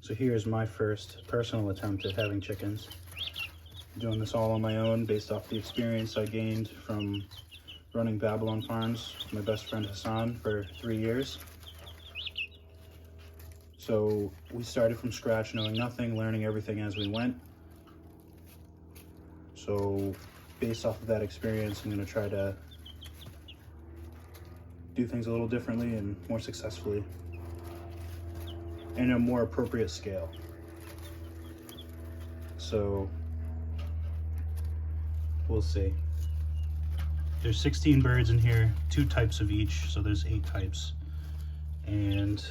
So here's my first personal attempt at having chickens. I'm doing this all on my own based off the experience I gained from running Babylon Farms with my best friend Hassan for 3 years. So we started from scratch, knowing nothing, learning everything as we went. So based off of that experience, I'm going to try to do things a little differently and more successfully and a more appropriate scale. So we'll see. There's 16 birds in here, 2 types of each, so there's 8 types. And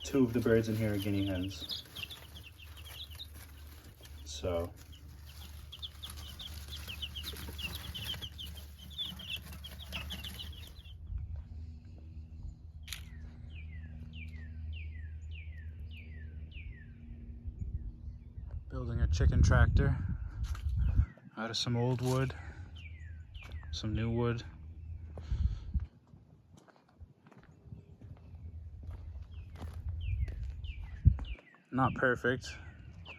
2 of the birds in here are guinea hens. So building a chicken tractor out of some old wood, some new wood. Not perfect. I'm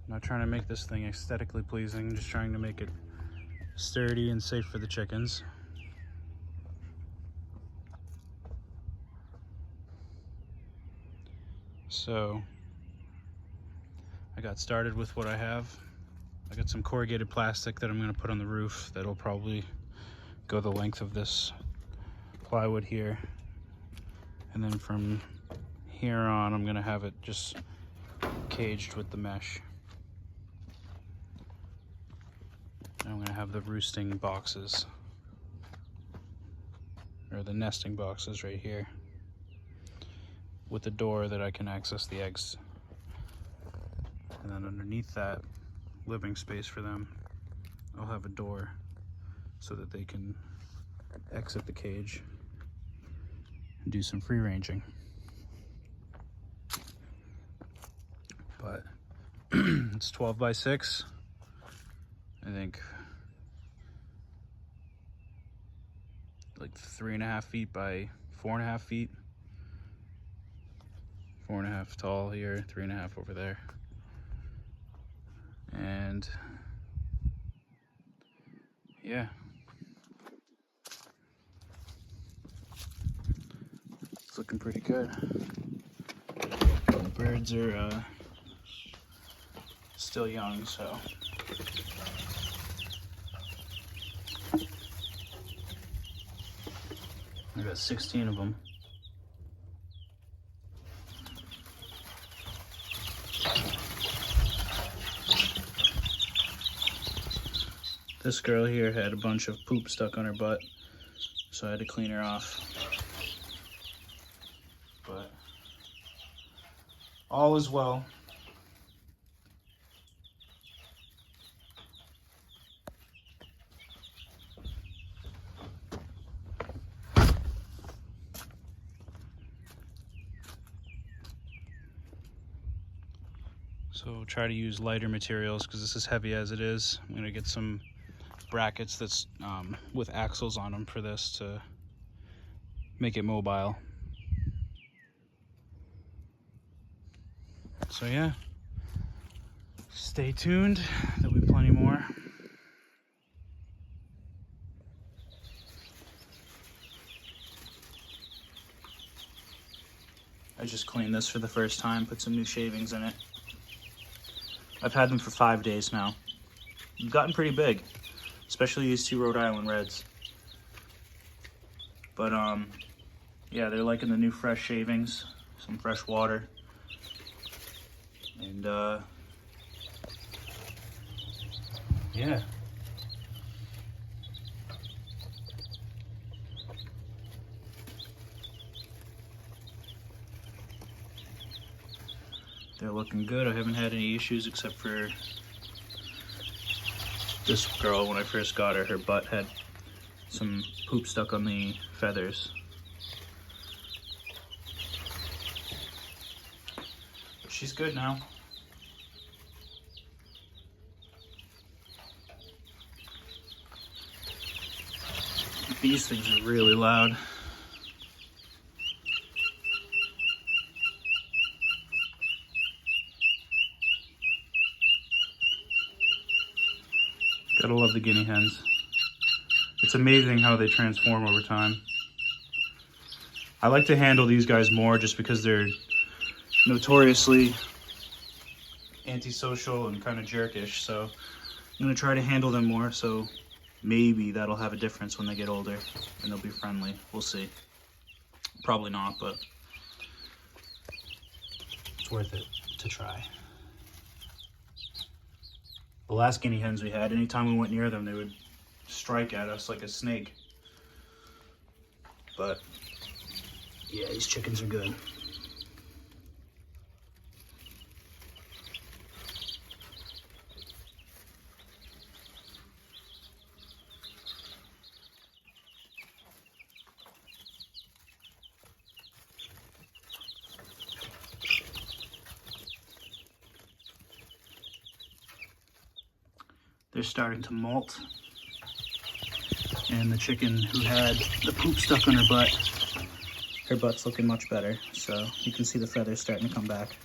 not trying to make this thing aesthetically pleasing, I'm just trying to make it sturdy and safe for the chickens. So I got started with what I have. I got some corrugated plastic that I'm going to put on the roof that'll probably go the length of this plywood here. And then from here on, I'm going to have it just caged with the mesh. And I'm going to have the roosting boxes, or the nesting boxes right here, with a door that I can access the eggs. And then underneath that living space for them, I'll have a door so that they can exit the cage and do some free ranging. But it's 12 by 6, I think, like 3.5 feet by 4.5 feet. 4.5 tall here, 3.5 over there. And yeah, it's looking pretty good. The birds are still young, so I got 16 of them. This girl here had a bunch of poop stuck on her butt, so I had to clean her off. But all is well. So try to use lighter materials because this is heavy as it is. I'm gonna get some brackets that's with axles on them for this to make it mobile. So yeah, stay tuned, there'll be plenty more. I just cleaned this for the first time, put some new shavings in it. I've had them for 5 days now. They've gotten pretty big, especially these 2 Rhode Island Reds. But yeah, they're liking the new fresh shavings, some fresh water. And yeah. They're looking good. I haven't had any issues except for this girl. When I first got her, her butt had some poop stuck on the feathers. But she's good now. These things are really loud. Gotta love the guinea hens. It's amazing how they transform over time. I like to handle these guys more just because they're notoriously antisocial and kind of jerkish, so I'm gonna try to handle them more, so maybe that'll have a difference when they get older and they'll be friendly. We'll see. Probably not, but it's worth it to try. The last guinea hens we had, anytime we went near them, they would strike at us like a snake. But yeah, these chickens are good. They're starting to molt. And the chicken who had the poop stuck on her butt's looking much better. So you can see the feathers starting to come back.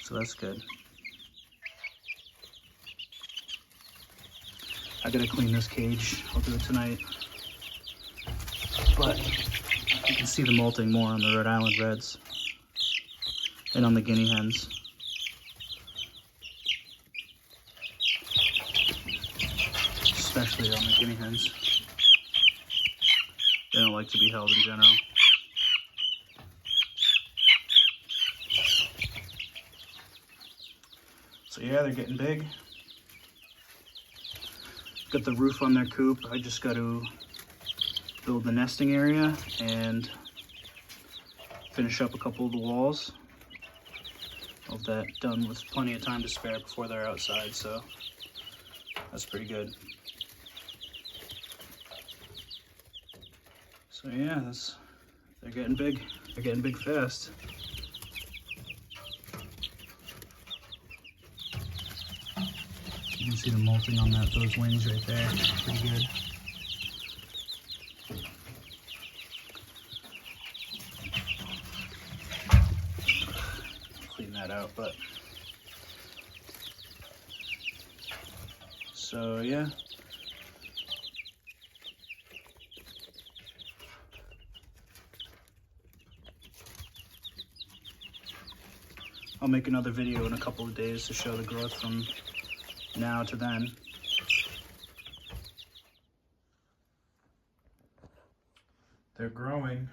So that's good. I gotta clean this cage. I'll do it tonight. But you can see the molting more on the Rhode Island Reds and on the guinea hens. Especially on the guinea hens. They don't like to be held in general. So yeah, they're getting big. Got the roof on their coop. I just got to build the nesting area and finish up a couple of the walls. All of that done with plenty of time to spare before they're outside, so that's pretty good. So yeah, they're getting big. They're getting big fast. You can see the molting on those wings right there. Pretty good. Clean that out, but so yeah. I'll make another video in a couple of days to show the growth from now to then. They're growing.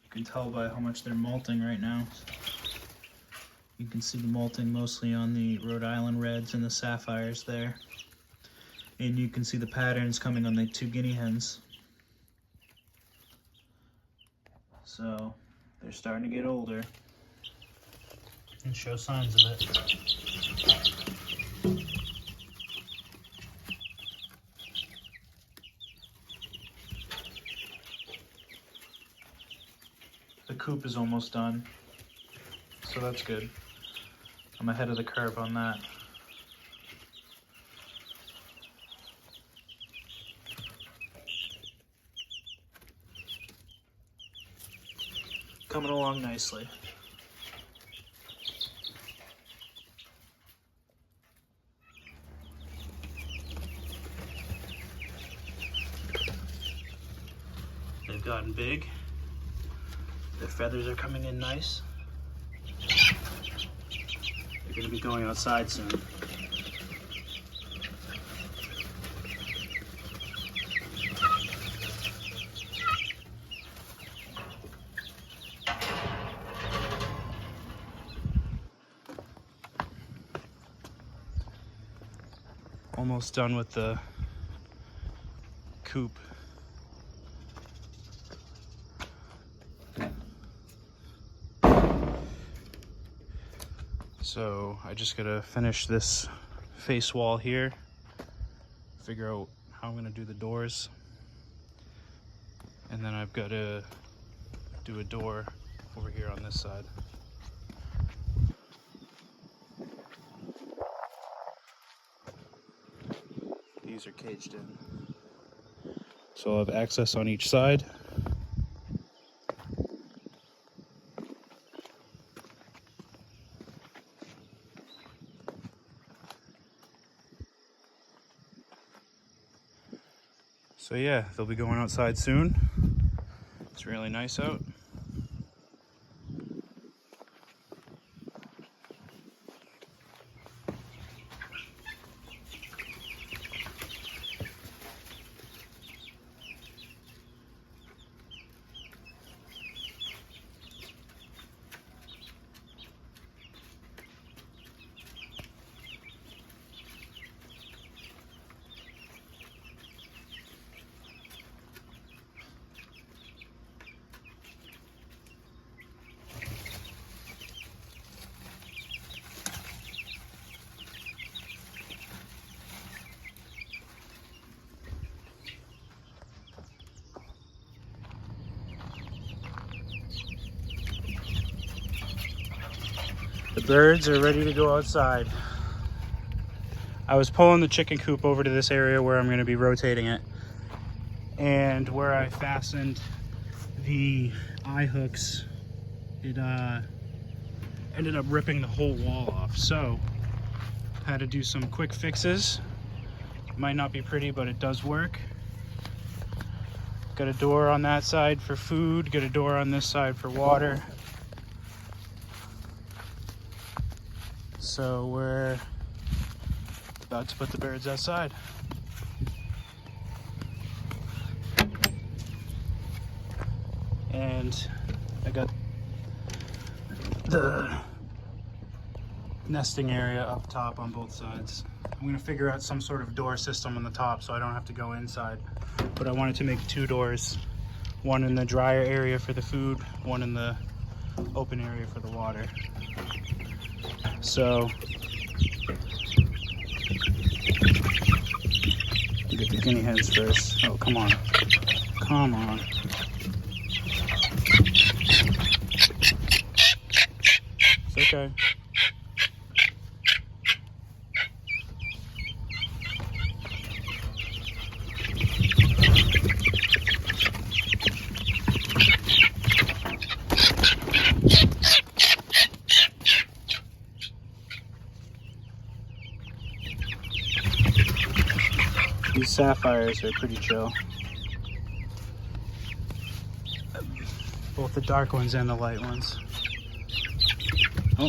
You can tell by how much they're molting right now. You can see the molting mostly on the Rhode Island Reds and the Sapphires there. And you can see the patterns coming on the two guinea hens. So they're starting to get older and show signs of it. The coop is almost done, so that's good. I'm ahead of the curve on that. Coming along nicely. They've gotten big. Their feathers are coming in nice. They're going to be going outside soon. Almost done with the coop. So I just gotta finish this face wall here, figure out how I'm gonna do the doors, and then I've got to do a door over here on this side. These are caged in, so I'll have access on each side. So yeah, they'll be going outside soon. It's really nice out. The birds are ready to go outside. I was pulling the chicken coop over to this area where I'm going to be rotating it, and where I fastened the eye hooks, it ended up ripping the whole wall off. So had to do some quick fixes. Might not be pretty, but it does work. Got a door on that side for food, got a door on this side for water. So we're about to put the birds outside. And I got the nesting area up top on both sides. I'm gonna figure out some sort of door system on the top so I don't have to go inside. But I wanted to make 2 doors, one in the drier area for the food, one in the open area for the water. So get the guinea hens first. Oh, come on. Come on. It's okay. These sapphires are pretty chill. Both the dark ones and the light ones. Oh.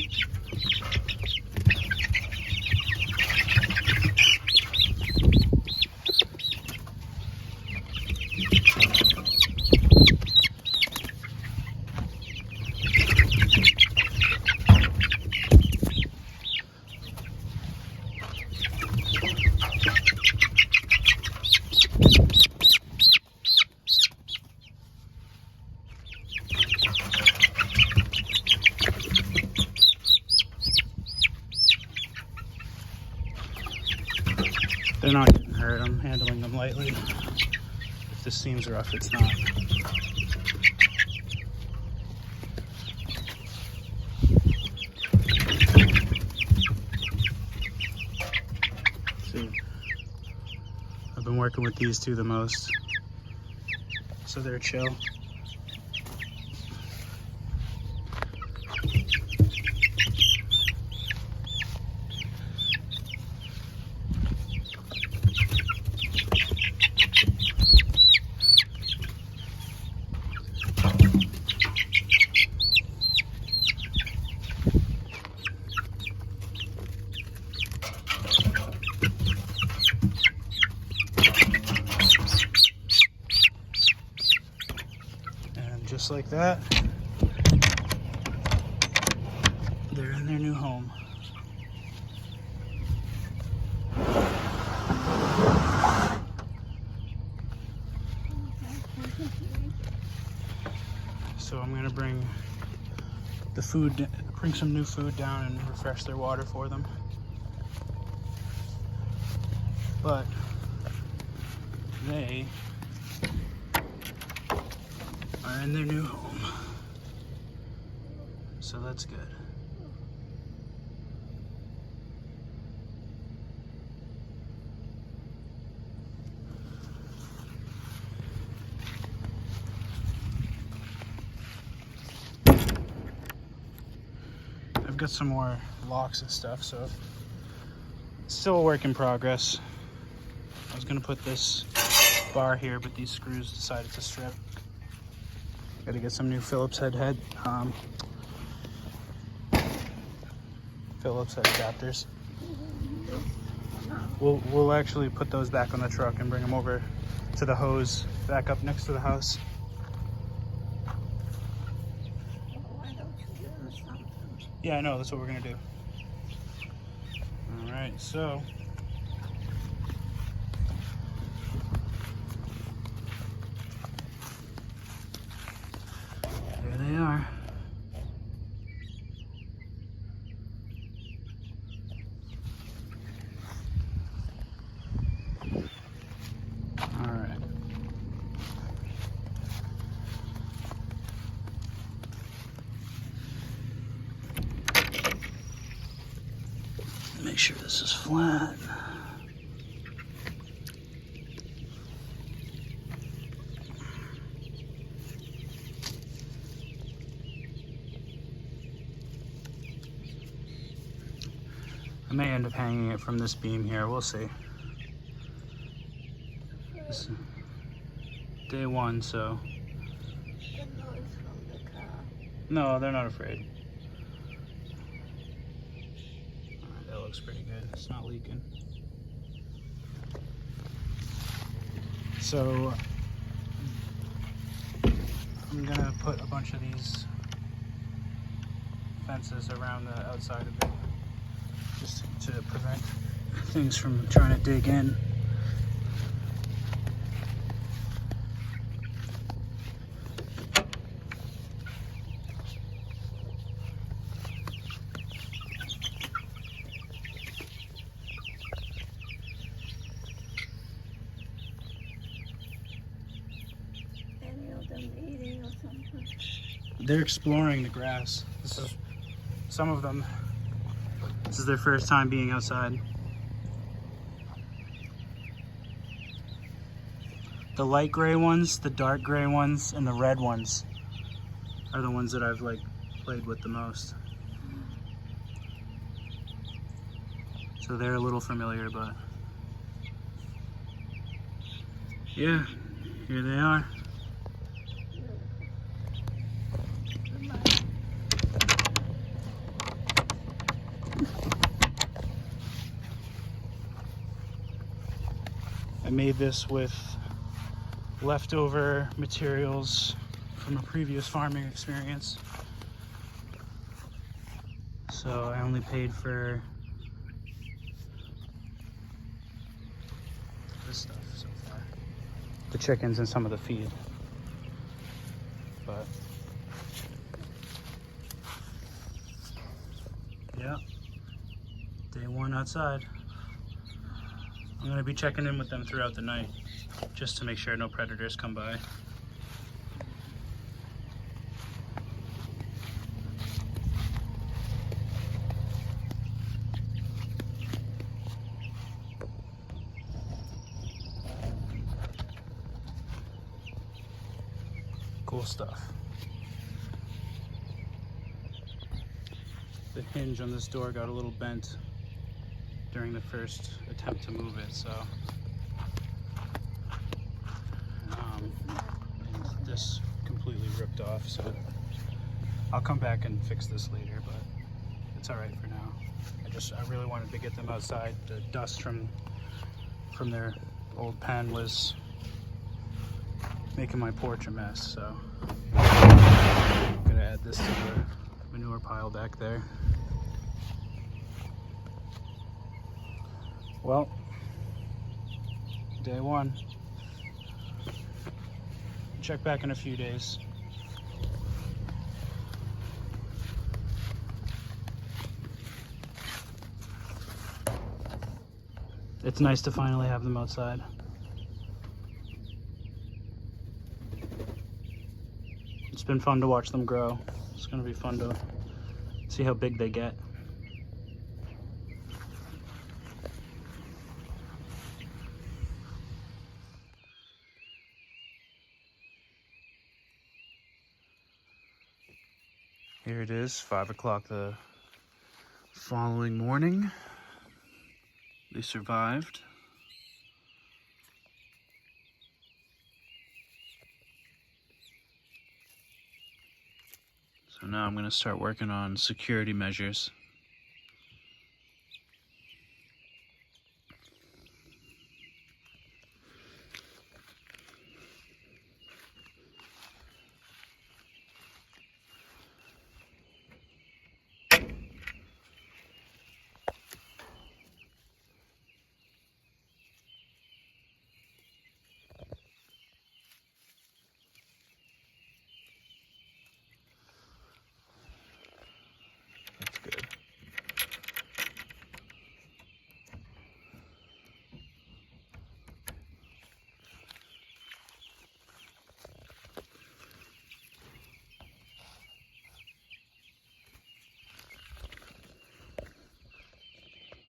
They're not getting hurt. I'm handling them lightly. If this seems rough, it's not. See, I've been working with these 2 the most, so they're chill. Just like that, they're in their new home. So I'm gonna bring some new food down and refresh their water for them. But they are in their new home, so that's good. I've got some more locks and stuff, so it's still a work in progress. I was gonna put this bar here, but these screws decided to strip. Got to get some new Phillips head adapters. We'll actually put those back on the truck and bring them over to the hose back up next to the house. Why don't you give us something? Yeah, I know, that's what we're gonna do. All right, so there they are. All right. Make sure this is flat. I may end up hanging it from this beam here, we'll see. This is day one, so. The noise from the car. No, they're not afraid. Alright, that looks pretty good. It's not leaking. So, I'm gonna put a bunch of these fences around the outside of it, just to prevent things from trying to dig in. Any of them eating or something? They're exploring the grass. This is some of them. This is their first time being outside. The light gray ones, the dark gray ones, and the red ones are the ones that I've like played with the most. So they're a little familiar, but yeah, here they are. I made this with leftover materials from a previous farming experience. So I only paid for this stuff so far. The chickens and some of the feed. But yeah, day one outside. I'm gonna be checking in with them throughout the night just to make sure no predators come by. Cool stuff. The hinge on this door got a little bent during the first attempt to move it, so and this completely ripped off, so I'll come back and fix this later, but it's all right for now. I really wanted to get them outside. The dust from their old pen was making my porch a mess, so I'm gonna add this to the manure pile back there. Well, day one. Check back in a few days. It's nice to finally have them outside. It's been fun to watch them grow. It's gonna be fun to see how big they get. Here it is, 5 o'clock the following morning. They survived. So now I'm going to start working on security measures.